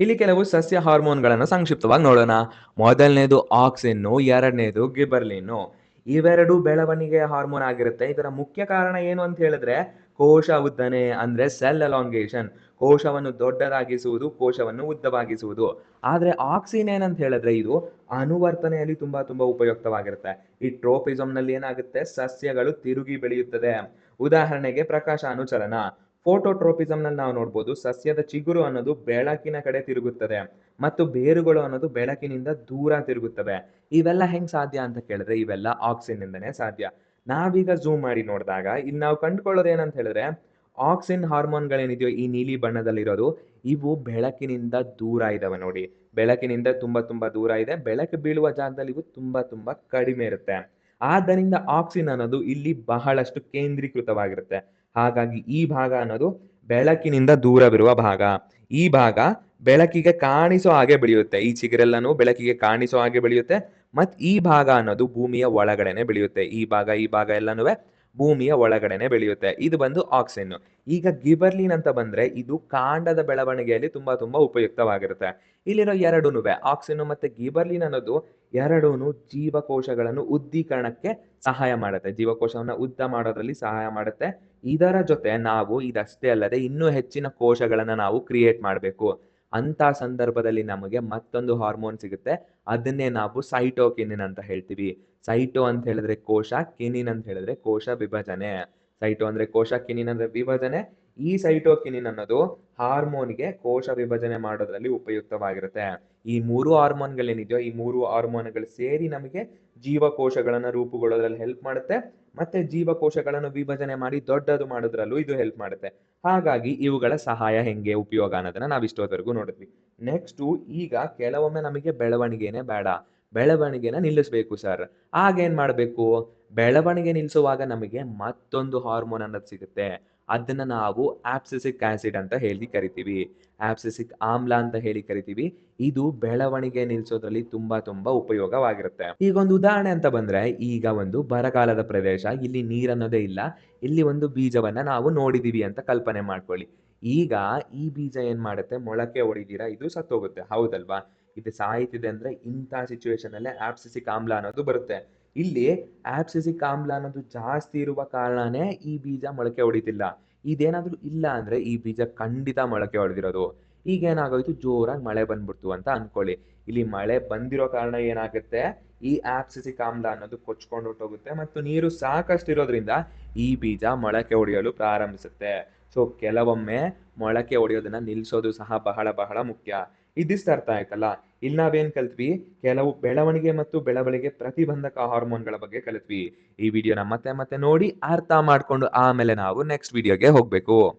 ಇಲ್ಲಿ ಕೆಲವು ಸಸ್ಯ ಹಾರ್ಮೋನ್ಗಳನ್ನು ಸಂಕ್ಷಿಪ್ತವಾಗಿ ನೋಡೋಣ. ಮೊದಲನೇದು ಆಕ್ಸಿನ್ನು, ಎರಡನೇದು ಗಿಬರ್ಲಿನ್ನು. ಇವೆರಡು ಬೆಳವಣಿಗೆಯ ಹಾರ್ಮೋನ್ ಆಗಿರುತ್ತೆ. ಇದರ ಮುಖ್ಯ ಕಾರಣ ಏನು ಅಂತ ಹೇಳಿದ್ರೆ ಕೋಶ ಉದ್ದನೆ ಅಂದ್ರೆ ಸೆಲ್ ಎಲಾಂಗೇಷನ್. ಕೋಶವನ್ನು ದೊಡ್ಡದಾಗಿಸುವುದು, ಕೋಶವನ್ನು ಉದ್ದವಾಗಿಸುವುದು. ಆದ್ರೆ ಆಕ್ಸಿನ್ ಏನಂತ ಹೇಳಿದ್ರೆ ಇದು ಅನುವರ್ತನೆಯಲ್ಲಿ ತುಂಬಾ ತುಂಬಾ ಉಪಯುಕ್ತವಾಗಿರುತ್ತೆ. ಈ ಟ್ರೋಪಿಸಂನಲ್ಲಿ ಏನಾಗುತ್ತೆ, ಸಸ್ಯಗಳು ತಿರುಗಿ ಬೆಳೆಯುತ್ತದೆ. ಉದಾಹರಣೆಗೆ ಪ್ರಕಾಶಾನುಚಲನ. ಫೋಟೋಟ್ರೋಪಿಸಂನಲ್ಲಿ ನಾವು ನೋಡ್ಬೋದು, ಸಸ್ಯದ ಚಿಗುರು ಅನ್ನೋದು ಬೆಳಕಿನ ಕಡೆ ತಿರುಗುತ್ತದೆ ಮತ್ತು ಬೇರುಗಳು ಅನ್ನೋದು ಬೆಳಕಿನಿಂದ ದೂರ ತಿರುಗುತ್ತವೆ. ಇವೆಲ್ಲ ಹೆಂಗ್ ಸಾಧ್ಯ ಅಂತ ಕೇಳಿದ್ರೆ ಇವೆಲ್ಲ ಆಕ್ಸಿನ್ ಇಂದನೇ ಸಾಧ್ಯ. ನಾವೀಗ ಝೂಮ್ ಮಾಡಿ ನೋಡಿದಾಗ ಇಲ್ಲಿ ನಾವು ಕಂಡುಕೊಳ್ಳೋದು ಏನಂತ ಹೇಳಿದ್ರೆ ಆಕ್ಸಿನ್ ಹಾರ್ಮೋನ್ಗಳೇನಿದೆಯೋ ಈ ನೀಲಿ ಬಣ್ಣದಲ್ಲಿರೋದು ಇವು ಬೆಳಕಿನಿಂದ ದೂರ ಇದಾವೆ ನೋಡಿ. ಬೆಳಕಿನಿಂದ ತುಂಬಾ ತುಂಬಾ ದೂರ ಇದೆ. ಬೆಳಕು ಬೀಳುವ ಜಾಗದಲ್ಲಿ ಇವು ತುಂಬಾ ತುಂಬಾ ಕಡಿಮೆ ಇರುತ್ತೆ. ಆದ್ದರಿಂದ ಆಕ್ಸಿನ್ ಅನ್ನೋದು ಇಲ್ಲಿ ಬಹಳಷ್ಟು ಕೇಂದ್ರೀಕೃತವಾಗಿರುತ್ತೆ. ಹಾಗಾಗಿ ಈ ಭಾಗ ಅನ್ನೋದು ಬೆಳಕಿನಿಂದ ದೂರವಿರುವ ಭಾಗ. ಈ ಭಾಗ ಬೆಳಕಿಗೆ ಕಾಣಿಸೋ ಹಾಗೆ ಬೆಳೆಯುತ್ತೆ. ಈ ಚಿಗುರೆಲ್ಲನೂ ಬೆಳಕಿಗೆ ಕಾಣಿಸೋ ಹಾಗೆ ಬೆಳೆಯುತ್ತೆ. ಮತ್ ಈ ಭಾಗ ಅನ್ನೋದು ಭೂಮಿಯ ಒಳಗಡೆನೆ ಬೆಳೆಯುತ್ತೆ. ಈ ಭಾಗ ಎಲ್ಲಾನುವೆ ಭೂಮಿಯ ಒಳಗಡೆನೆ ಬೆಳೆಯುತ್ತೆ. ಇದು ಬಂದು ಆಕ್ಸಿನ್. ಈಗ ಗಿಬರ್ಲಿನ್ ಅಂತ ಬಂದ್ರೆ ಇದು ಕಾಂಡದ ಬೆಳವಣಿಗೆಯಲ್ಲಿ ತುಂಬಾ ತುಂಬಾ ಉಪಯುಕ್ತವಾಗಿರುತ್ತೆ. ಇಲ್ಲಿರೋ ಎರಡೂನುವೆ ಆಕ್ಸಿನ್ ಮತ್ತೆ ಗಿಬರ್ಲಿನ್ ಅನ್ನೋದು ಎರಡೂನು ಜೀವಕೋಶಗಳನ್ನು ಉದ್ದೀಕರಣಕ್ಕೆ ಸಹಾಯ ಮಾಡುತ್ತೆ. ಜೀವಕೋಶವನ್ನ ಉದ್ದ ಮಾಡೋದ್ರಲ್ಲಿ ಸಹಾಯ ಮಾಡುತ್ತೆ. ಇದರ ಜೊತೆ ನಾವು ಇದಷ್ಟೇ ಅಲ್ಲದೆ ಇನ್ನೂ ಹೆಚ್ಚಿನ ಕೋಶಗಳನ್ನ ನಾವು ಕ್ರಿಯೇಟ್ ಮಾಡಬೇಕು. ಅಂತ ಸಂದರ್ಭದಲ್ಲಿ ನಮಗೆ ಮತ್ತೊಂದು ಹಾರ್ಮೋನ್ ಸಿಗುತ್ತೆ. ಅದನ್ನೇ ನಾವು ಸೈಟೋಕಿನಿನ್ ಅಂತ ಹೇಳ್ತೀವಿ. ಸೈಟೋ ಅಂತ ಹೇಳಿದ್ರೆ ಕೋಶ, ಕಿನಿನ್ ಅಂತ ಹೇಳಿದ್ರೆ ಕೋಶ ವಿಭಜನೆ. ಸೈಟೋ ಅಂದ್ರೆ ಕೋಶ, ಕಿನಿನ್ ಅಂದ್ರೆ ವಿಭಜನೆ. ಈ ಸೈಟೋಕಿನಿನ್ ಅನ್ನೋದು ಹಾರ್ಮೋನ್ಗೆ ಕೋಶ ವಿಭಜನೆ ಮಾಡೋದ್ರಲ್ಲಿ ಉಪಯುಕ್ತವಾಗಿರುತ್ತೆ. ಈ ಮೂರು ಹಾರ್ಮೋನ್ಗಳೇನಿದೆಯೋ ಈ ಮೂರು ಹಾರ್ಮೋನ್ಗಳು ಸೇರಿ ನಮಗೆ ಜೀವಕೋಶಗಳನ್ನ ರೂಪುಗೊಳ್ಳೋದ್ರಲ್ಲಿ ಹೆಲ್ಪ್ ಮಾಡುತ್ತೆ. ಮತ್ತೆ ಜೀವಕೋಶಗಳನ್ನು ವಿಭಜನೆ ಮಾಡಿ ದೊಡ್ಡದು ಮಾಡೋದ್ರಲ್ಲೂ ಇದು ಹೆಲ್ಪ್ ಮಾಡುತ್ತೆ. ಹಾಗಾಗಿ ಇವುಗಳ ಸಹಾಯ ಹೆಂಗೆ ಉಪಯೋಗ ಅನ್ನೋದನ್ನ ನಾವು ಇಷ್ಟೊತ್ತವರೆಗೂ ನೋಡಿದ್ವಿ. ನೆಕ್ಸ್ಟು ಈಗ ಕೆಲವೊಮ್ಮೆ ನಮಗೆ ಬೆಳವಣಿಗೆನೇ ಬೇಡ. ಬೆಳವಣಿಗೆನ ನಿಲ್ಲಿಸಬೇಕು ಸರ್. ಆಗೇನ್ ಮಾಡಬೇಕು? ಬೆಳವಣಿಗೆ ನಿಲ್ಲಿಸುವಾಗ ನಮಗೆ ಮತ್ತೊಂದು ಹಾರ್ಮೋನ್ ಅನ್ನೋದು ಸಿಗುತ್ತೆ. ಅದನ್ನ ನಾವು ಆಬ್ಸಿಸಿಕ್ ಆಸಿಡ್ ಅಂತ ಹೇಳಿ ಕರಿತೀವಿ. ಆಬ್ಸಿಸಿಕ್ ಆಮ್ಲ ಅಂತ ಹೇಳಿ ಕರಿತೀವಿ. ಇದು ಬೆಳವಣಿಗೆ ನಿಲ್ಲಿಸೋದ್ರಲ್ಲಿ ತುಂಬಾ ತುಂಬಾ ಉಪಯೋಗವಾಗಿರುತ್ತೆ. ಈಗ ಒಂದು ಉದಾಹರಣೆ ಅಂತ ಬಂದ್ರೆ ಈಗ ಒಂದು ಬರಗಾಲದ ಪ್ರದೇಶ, ಇಲ್ಲಿ ನೀರನ್ನೋದೇ ಇಲ್ಲ. ಇಲ್ಲಿ ಒಂದು ಬೀಜವನ್ನ ನಾವು ನೋಡಿದೀವಿ ಅಂತ ಕಲ್ಪನೆ ಮಾಡ್ಕೊಳ್ಳಿ. ಈಗ ಈ ಬೀಜ ಏನ್ ಮಾಡುತ್ತೆ, ಮೊಳಕೆ ಒಡಿದಿರ ಇದು ಸತ್ತೋಗುತ್ತೆ, ಹೌದಲ್ವಾ? ಇದು ಸಾಯ್ತಿದೆ ಅಂದ್ರೆ ಇಂಥ ಸಿಚುವೇಶನ್ ಅಲ್ಲೇ ಆಬ್ಸಿಸಿಕ್ ಆಮ್ಲ ಅನ್ನೋದು ಬರುತ್ತೆ. ಇಲ್ಲಿ ಆಬ್ಸಿಸಿಕ್ ಆಮ್ಲ ಅನ್ನೋದು ಜಾಸ್ತಿ ಇರುವ ಕಾರಣನೇ ಈ ಬೀಜ ಮೊಳಕೆ ಹೊಡಿತಿಲ್ಲ. ಇದೇನಾದ್ರೂ ಇಲ್ಲ ಅಂದ್ರೆ ಈ ಬೀಜ ಖಂಡಿತ ಮೊಳಕೆ ಹೊಡೆದಿರೋದು. ಈಗ ಏನಾಗೋಯ್ತು, ಜೋರಾಗಿ ಮಳೆ ಬಂದ್ಬಿಡ್ತು ಅಂತ ಅನ್ಕೊಳ್ಳಿ. ಇಲ್ಲಿ ಮಳೆ ಬಂದಿರೋ ಕಾರಣ ಏನಾಗುತ್ತೆ, ಈ ಆಬ್ಸಿಸಿಕ್ ಆಮ್ಲ ಅನ್ನೋದು ಕೊಚ್ಕೊಂಡು ಹೊರ್ಟೋಗುತ್ತೆ ಮತ್ತು ನೀರು ಸಾಕಷ್ಟು ಇರೋದ್ರಿಂದ ಈ ಬೀಜ ಮೊಳಕೆ ಒಡೆಯಲು ಪ್ರಾರಂಭಿಸುತ್ತೆ. ಸೊ ಕೆಲವೊಮ್ಮೆ ಮೊಳಕೆ ಒಡೆಯೋದನ್ನ ನಿಲ್ಸೋದು ಸಹ ಬಹಳ ಬಹಳ ಮುಖ್ಯ. ಇದಿಷ್ಟು ಅರ್ಥ ಆಯ್ತಲ್ಲ? ಇಲ್ಲಿ ನಾವೇನ್ ಕಲ್ತ್ವಿ, ಕೆಲವು ಬೆಳವಣಿಗೆ ಮತ್ತು ಬೆಳವಣಿಗೆ ಪ್ರತಿಬಂಧಕ ಹಾರ್ಮೋನ್ಗಳ ಬಗ್ಗೆ ಕಲಿತ್ವಿ. ಈ ವಿಡಿಯೋನ ಮತ್ತೆ ಮತ್ತೆ ನೋಡಿ ಅರ್ಥ ಮಾಡ್ಕೊಂಡು ಆಮೇಲೆ ನಾವು ನೆಕ್ಸ್ಟ್ ವಿಡಿಯೋಗೆ ಹೋಗ್ಬೇಕು.